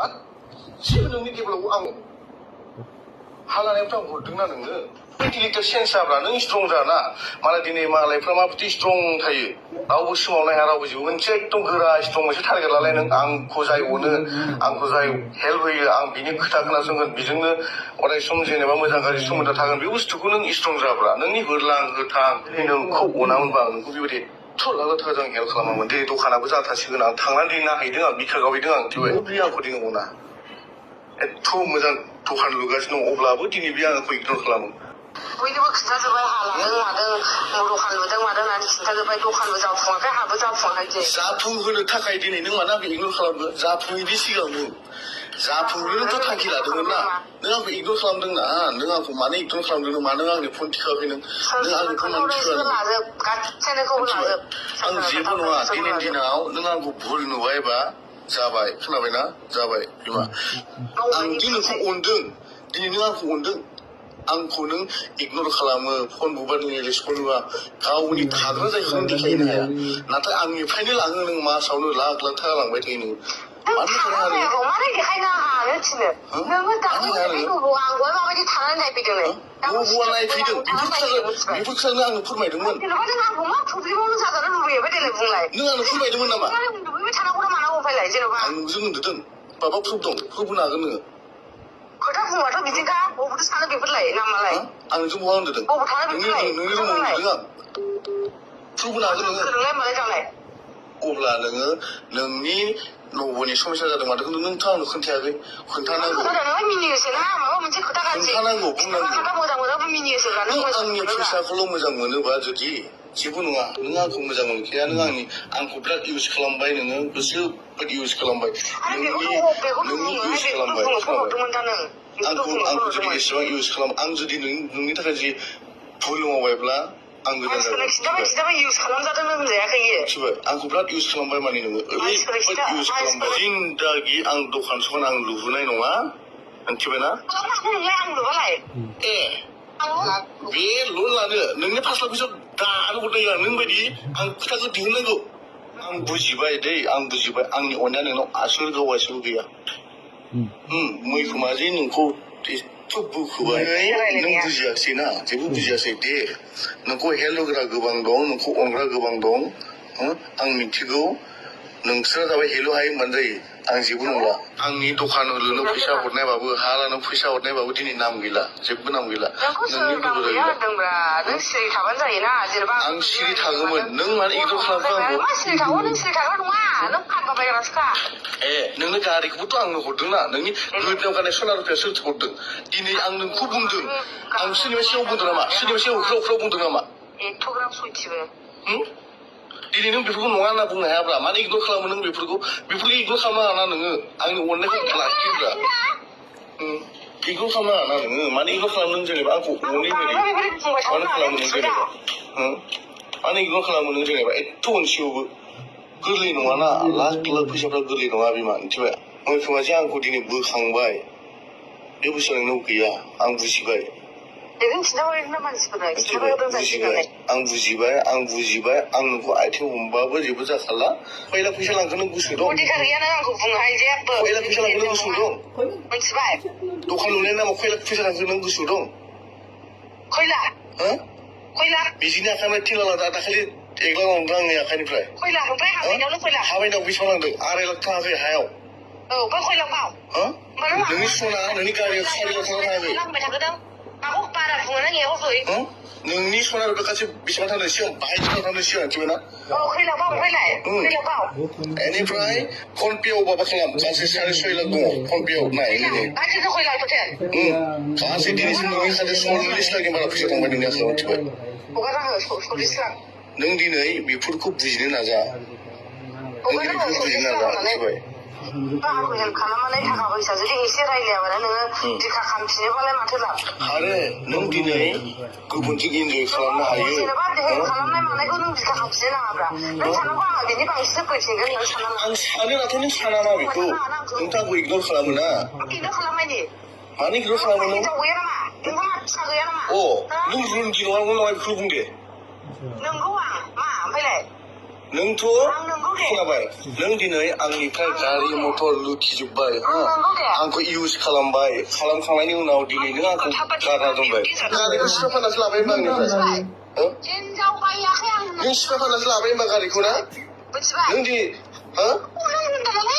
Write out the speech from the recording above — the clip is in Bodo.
गासिबो नोंनि टेबोलाव आं हालानायफ्राव हरदोंना नोङो मेन्टेलिटिया चेन्ज जाब्ला नों स्ट्रं जाना मालाय दिनै मालायफ्रा माबायदि स्ट्रं थायो रावबो सोमावनो हाया रावबो जेबो मोनसे एकदम गोरा स्ट्रं मोनसे टारगेट लालाय नों आंखौ जाय अनो आंखौ जाय हेल्प होयो आं बिनि खोथा खोनासंगोन बेजोंनो अराय सम जेनेबा मोजां गाज्रि सोमोन्दो थागोन बे बुस्थुखौ नों स्ट्रं जाब्ला नोंनि होरलां होथां नोंखौ अनामोनबा आं नोंखौ बेबायदि लाख थाखा जों हेल्प खालामामोन दिनै दखानाबो जाथासिगोन आं थांनानै दिनै नायहैदों आं बिखा गावहैदों आं थिबाय बे आंखौ दिनै अना एथ' मोजां दखान लुगासिनो दं अब्लाबो दिनै बे आंखौ इगनर खालामो बयनोबो खिन्थाजोब्बाय हा लादों मादों दखान लुदों मादों होननानै खिन्थाजोब्बाय दखानबो जाफुङाखै हाबो जाफुङाखै जाफुंहोनो थाखाय दिनै नों मानो आंखौ इगनर खालामो जाफुङैनि सिगां नों जाफुंहोनोथ' थांखि लादोंमोन ना नों आंखौ इगनर खालामदों ना नों आंखौ मानो इगनर खालामदों मानो आंनि फन थिखाखै नों आंनि फन मानो थिखाखै आं जेबो नङा दिनैनि दिनाव नों आंखौ भुल नुबायबा जाबाय खोनाबायना जाबाय बिमा आं दि नोंखौ अनदों दिनै नों आंखौ अनदों आंखौ नों इगनर खालामो फन बुबा नों रेसपन्स होआ गावनि थाग्रा जायगाखौ नों देखायनो हाया नाथाय आंनिफ्रायनो लाङो नों मासावनो लाख लाख थाखा लांबाय थायो नों मानो देखायनो हानो थिनो नोङो आंखौहाय माबायदि थानानै नायफैदों बबेबा नायफैदों बेफोर खोथाखौनो आंनो फोरमायदोंमोन जेनेबा नों आंखौ मा थुब्लिबावनो जाजानो लुबैयो देलाय बुंलाय नों आंनो फोरमायदोंमोन नामा उन्दुबोबाय थानांगौ ना मानांगौ फैलाय जेनेबा आं नोंजों उन्दुदों माबा प्रुफ दं प्रुफ होनो हागोन नोङो खोथा बुंबाथ' बिदिखा बबेबो सानो बेफोरलाय नामालाय आं नोंजों बहा उन्दुदों बबेबो थानो बेफोरलाय नोंनि रुमाव उन्दुदों आं प्रुफ होनो हागोन नोङो नोंलाय मालाय जालाय अब्ला नोङो नोंनि न'बोनि समस्या जादों माथो नोंथ' आंनो खोन्थायाखै खोन्थानांगौ मिनियोसोना माबा मोनसे खोथा गाज्रि खोन्थानांगौ बुंनांगौ आंनि फैसाखौल' मोजां मोनोबा जुदि जेबो नङा नों आंखौ मोजां मोनखाया नों आंखौ बिराद इउज खालामबाय नोङो गोसो बायदि इउज खालामबाय नोंनि इउज खालामबाय आंखौ जुदि एसेबां इउज खालाम आं जुदि नोंनि थाखाय जि भुल मावबायब्ला आं गोदान आंखौ बिराद इउज खालामबाय माने नोङो ओरैबायदि इउज खालामबाय जिन्दागि आं दखान सखान आं लुबोनाय नङा मिथिबायना ए बे लन लानो नोंनि 5 लाख फैसा दानो हरनाय नों बायदि आं खोथाखौ दिहुननांगौ आं बुजिबाय दै आं बुजिबाय आंनि अननाया नोंनाव आसोल गावासोल गैया मैखोमा जे नोंखौ एथ' बोखोबाय नों बुजियासैना जेबो बुजियासै दे नोंखौ हेल्प होग्रा गोबां दं नोंखौ अनग्रा गोबां दं आं मिथिगौ नोंसोरा जाबाय हेल' हायो होनबानो जायो आं जेबो नंला आंनि दखान लुनो फैसा हरनायबाबो हा लानो फैसा हरनायबाबो दिनै नाम गैला जेबो नाम गैला नोंनि आं सिरि थागौमोन नों मानो इगनर खालामखो ए नोंनो गारिखौबोथ' आंनो हरदोंना नोंनि गोदोनायाव गाननाय सना रुफाया सोर हरदों दिनै आं नोंखौ बुंदों आं सोरनिबा सिगाङाव बुंदों नामा सोरनिबा सिगाङाव उफ्राव बुंदों नामा एथ'ग्राब सयथिबो दिनै नों बेफोरखौ नङा होनना बुंनो हायाब्ला मानो इगनर खालामो नों बेफोरखौ इगनर खालामनो हाना नोङो आंनि अननायखौ लाखियोब्ला इगनर खालामनो हाना नोङो मानो इगनर खालामो नों जेनेबा आंखौ अनै बायदि मानो खालामो नों जेनेबा मानो इगनर खालामो नों जेनेबा एथ' अनसेयावबो गोरलै नङाना लाख लाख फैसाफ्रा गोरलै नङा बिमा मिथिबाय मैखोमा जे आंखौ दिनै बोखांबाय बे बुस्थुआ नोंनाव गैया आं बुजिबाय आं बुजिबाय आं नोंखौ आथिं हमबाबो जेबो जाखाला खयला फैसा लांखोनो गोसो दं खयला फैसा लांखोनो गोसो दं मिथिबाय दखान लुनायनि नामाव खयला फैसा लांखोनो गोसो दं खयला बिदिनि आखाइनिफ्राय थिन लाख दाखालि 1 लाख लांदों आंनि आखाइनिफ्राय हाबायनायाव बेसेबां लांदों 2.5 लाख थाङाखै हायाव नोंनि सना नोंनि गारियाव 4 लाख थाखा थाङाखै नोंनि सना रुपा गासै बेसेबां थांदों सिगां 22 लाख थांदों सिगां मिथिबायना बेनिफ्राय फन पेआव माबा खालाम गासै 6.5 लाख दङ फन पेआव नाय गासै दिनैसिम नोंनि खाथियाव 40 लाखनि बारा फैसा थांबाय नोंनि आखायाव मिथिबाय नों दिनै बेफोरखौ बुजिनो नाजा मिथिबाय आरो नों दिनै गुबुनजों इन्जय खालामनो हायो आं सानो नाथाय नों सानाना बेखौ नोंथांखौ इगनर खालामो ना मानो इगनर खालामो नों नों रुन्दि नङा बेखौ बुं दे नंगौ आं मा ओमफ्रायलाय नोंथ' आं नंगौ दे खोनाबाय नों दिनै आंनिफ्राय गारि मटर लुथिजोब्बाय आं नंगौ दे आंखौ इउज खालामबाय खालामखांनायनि उनाव दिनै नों आंखौ गारना दोनबाय गारिखौ सिफा फाननासो लाबाय होनबा आंनिफ्राय हिनजाव बायाखै आं नों सिफा फाननासो लाबाय होनबा गारिखौ ना मिथिबाय नों दिनै हा नों होनदों